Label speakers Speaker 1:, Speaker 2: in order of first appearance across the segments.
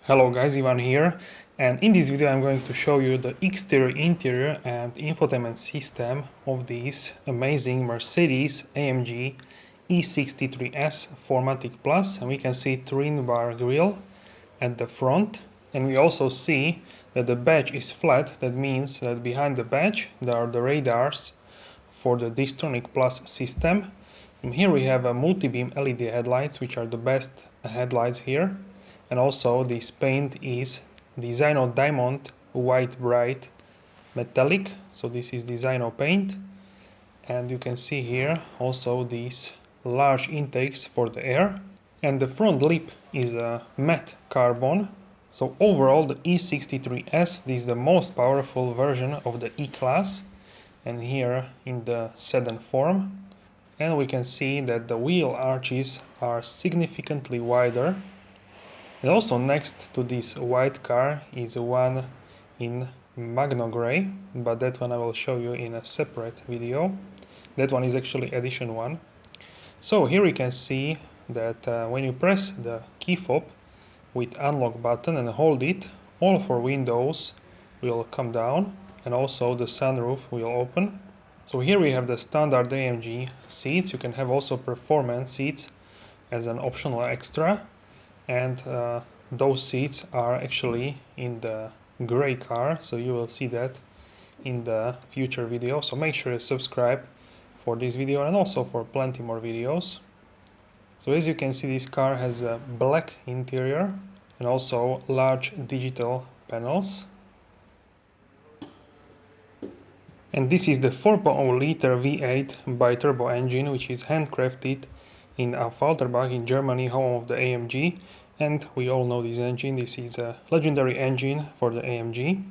Speaker 1: Hello guys, Ivan here, and in this video I'm going to show you the exterior, interior and infotainment system of this amazing Mercedes-AMG E63S 4MATIC Plus, and we can see twin bar grille at the front, and we also see that the badge is flat. That means that behind the badge there are the radars for the Distronic Plus system. And here we have a multi-beam LED headlights, which are the best headlights here. And also this paint is Designo Diamond White Bright Metallic, so this is Designo paint. And you can see here also these large intakes for the air. And the front lip is a matte carbon. So overall the E63S, this is the most powerful version of the E-Class, and here in the sedan form. And we can see that the wheel arches are significantly wider. And also next to this white car is one in Magno Grey, but that one I will show you in a separate video. That one is actually edition 1. So here we can see that when you press the key fob with unlock button and hold it, all 4 windows will come down and also the sunroof will open. So here we have the standard AMG seats. You can have also performance seats as an optional extra. And those seats are actually in the gray car, so you will see that in the future video. So make sure you subscribe for this video and also for plenty more videos. So as you can see, this car has a black interior and also large digital panels. And this is the 4.0 liter V8 bi-turbo engine, which is handcrafted in Affalterbach in Germany, home of the AMG. And we all know this engine. This is a legendary engine for the AMG.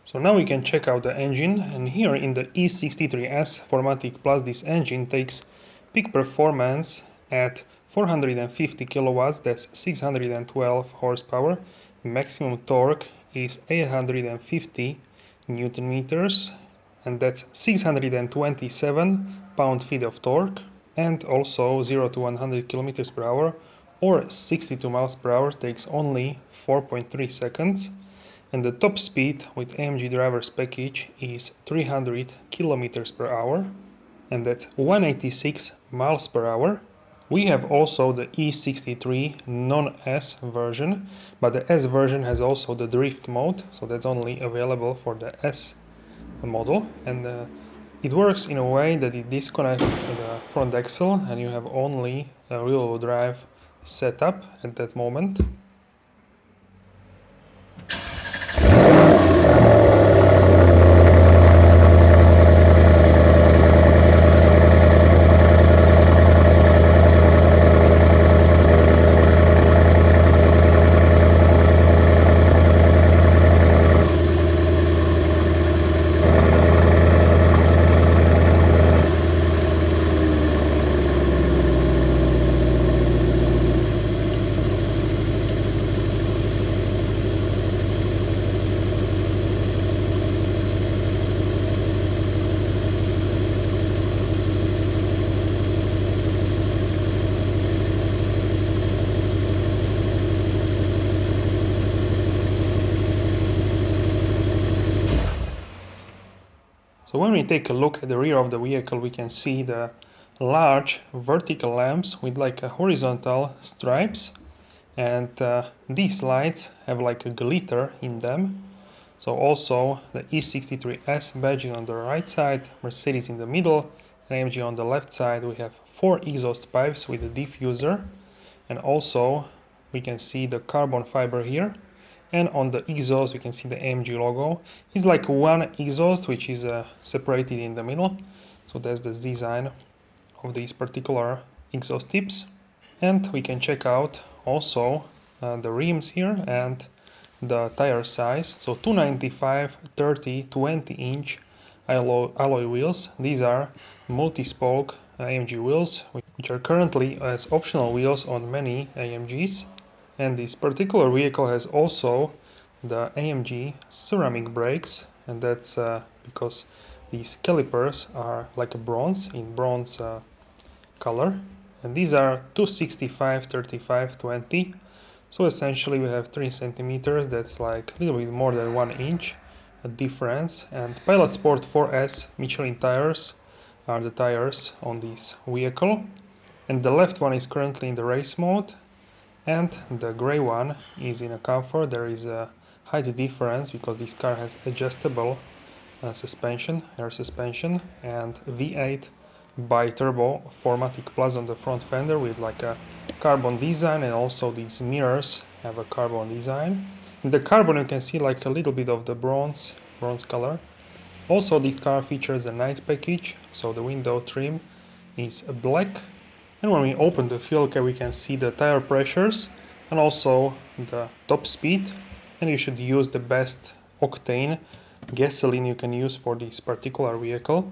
Speaker 1: So now we can check out the engine, and here in the E63S 4MATIC Plus, this engine takes peak performance at 450 kilowatts, that's 612 horsepower. Maximum torque is 850 newton meters, and that's 627 pound-feet of torque, and also 0 to 100 kilometers per hour or 62 miles per hour takes only 4.3 seconds, and the top speed with AMG drivers package is 300 kilometers per hour, and that's 186 miles per hour. We have also the E63 non-S version, but the S version has also the drift mode, so that's only available for the S model, and it works in a way that it disconnects the front axle and you have only a rear-wheel drive setup at that moment. So when we take a look at the rear of the vehicle, we can see the large vertical lamps with like a horizontal stripes, and these lights have like a glitter in them. So also the E63S badge on the right side, Mercedes in the middle, and AMG on the left side. We have 4 exhaust pipes with a diffuser, and also we can see the carbon fiber here. And on the exhaust we can see the AMG logo. It's like one exhaust which is separated in the middle. So that's the design of these particular exhaust tips. And we can check out also the rims here and the tire size. So 295, 30, 20 inch alloy wheels. These are multi-spoke AMG wheels, which are currently as optional wheels on many AMGs. And this particular vehicle has also the AMG ceramic brakes, and that's because these calipers are like a bronze, in bronze color. And these are 265, 35, 20. So essentially we have 3 centimeters, that's like a little bit more than 1 inch difference. And Pilot Sport 4S Michelin tires are the tires on this vehicle. And the left one is currently in the race mode, and the gray one is in a comfort. There is a height difference because this car has adjustable suspension, air suspension, and V8 bi-turbo 4MATIC Plus on the front fender with like a carbon design, and also these mirrors have a carbon design. In the carbon you can see like a little bit of the bronze color. Also this car features a night package, so the window trim is black. And when we open the fuel cap we can see the tire pressures and also the top speed, and you should use the best octane gasoline you can use for this particular vehicle.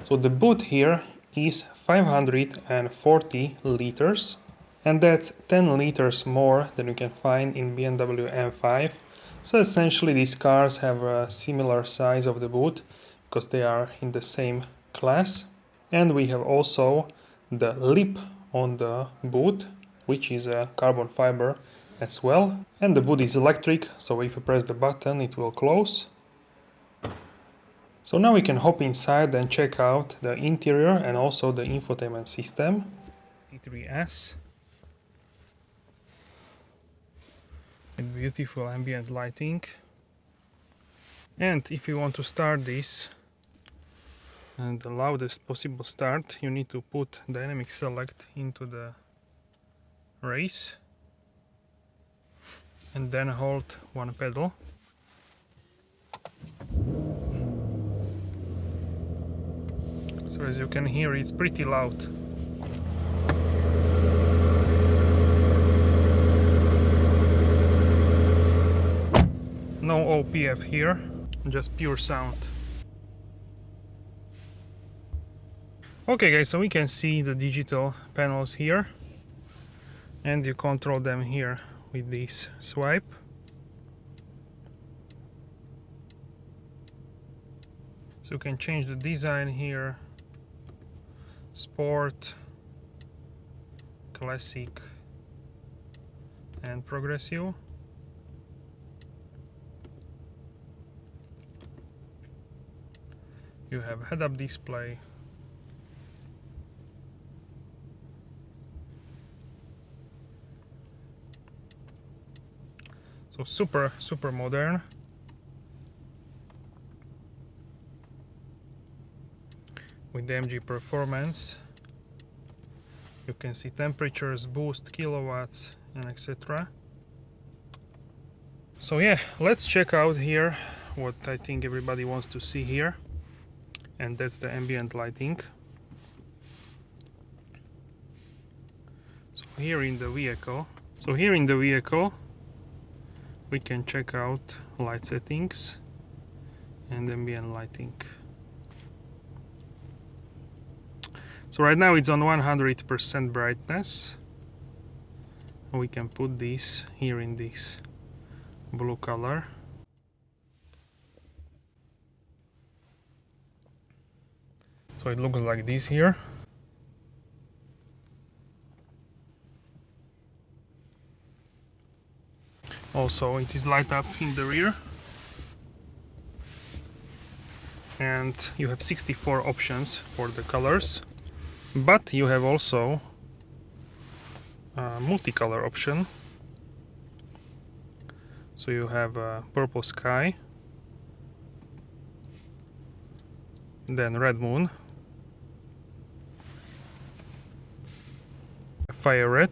Speaker 1: So the boot here is 540 liters, and that's 10 liters more than you can find in BMW M5. So essentially these cars have a similar size of the boot because they are in the same class. And we have also the lip on the boot, which is a carbon fiber as well. And the boot is electric, so if you press the button it will close. So now we can hop inside and check out the interior and also the infotainment system. E63S with beautiful ambient lighting. And if you want to start this and the loudest possible start, you need to put dynamic select into the race and then hold one pedal. So as you can hear, it's pretty loud. No OPF here, just pure sound. Okay guys, so we can see the digital panels here, and you control them here with this swipe. So you can change the design here: sport, classic, and progressive. You have head-up display, so super modern. With the AMG performance, you can see temperatures, boost, kilowatts, and etc. So yeah, let's check out here what I think everybody wants to see here, and that's the ambient lighting. So here in the vehicle we can check out light settings and ambient lighting. So right now it's on 100% brightness. We can put this here in this blue color. So it looks like this here. Also it is light up in the rear. And you have 64 options for the colors. But you have also a multicolor option. So you have a purple sky, then red moon, fire red,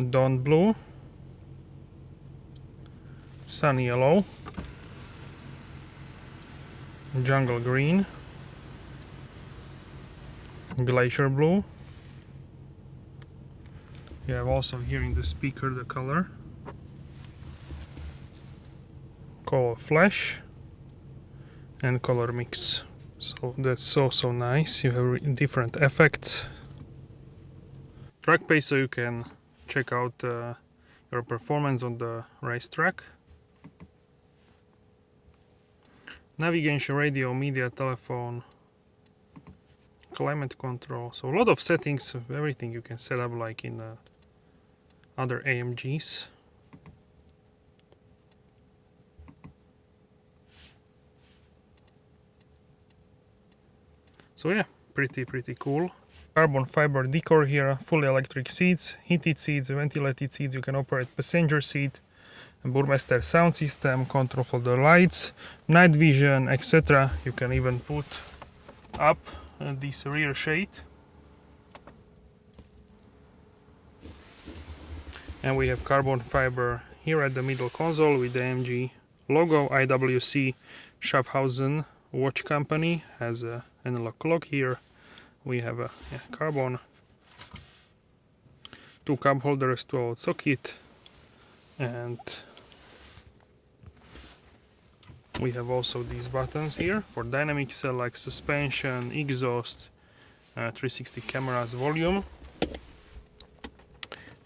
Speaker 1: dawn blue, sun yellow, jungle green, glacier blue. You have also here in the speaker the color, color flash, and color mix. So that's so nice. You have different effects. Track pace, so you can check out your performance on the racetrack. Navigation, radio, media, telephone, climate control. So a lot of settings, everything you can set up like in other AMGs. So yeah, pretty cool. Carbon fiber decor here, fully electric seats, heated seats, ventilated seats. You can operate passenger seat, Burmester sound system, control for the lights, night vision, etc. You can even put up this rear shade. And we have carbon fiber here at the middle console with the AMG logo. IWC Schaffhausen watch company has an analog clock here. We have a carbon, 2 cup holders, 12 socket, and we have also these buttons here for dynamic select, suspension, exhaust, 360 cameras, volume,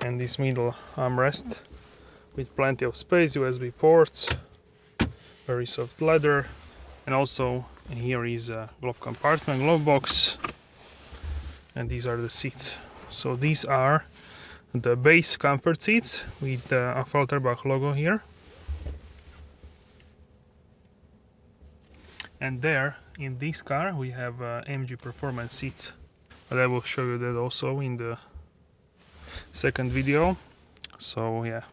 Speaker 1: and this middle armrest with plenty of space, USB ports, very soft leather, and also here is a glove compartment, glove box, and these are the seats. So these are the base comfort seats with the Affalterbach logo here. And there in this car we have AMG performance seats, but I will show you that also in the second video. So yeah,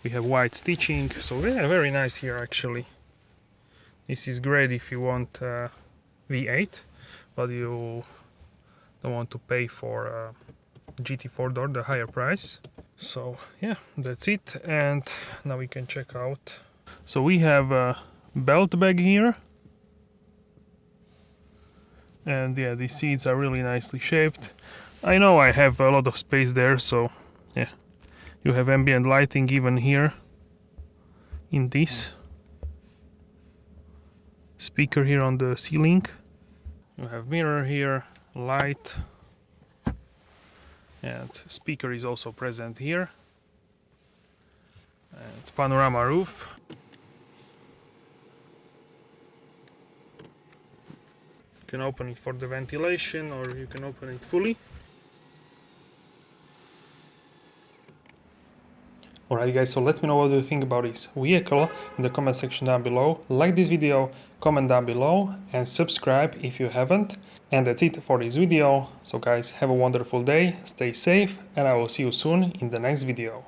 Speaker 1: we have white stitching, so yeah, very nice here actually. This is great if you want V8 but you don't want to pay for GT4 door, the higher price. So yeah, that's it, and now we can check out. So we have a belt bag here, and yeah, these seats are really nicely shaped. I know I have a lot of space there, so yeah, you have ambient lighting even here in this speaker here on the ceiling. You have mirror here, light, and speaker is also present here, and panorama roof. You can open it for the ventilation, or you can open it fully. Alright guys, so let me know what you think about this vehicle in the comment section down below. Like this video, comment down below, and subscribe if you haven't. And that's it for this video. So guys, have a wonderful day, stay safe, and I will see you soon in the next video.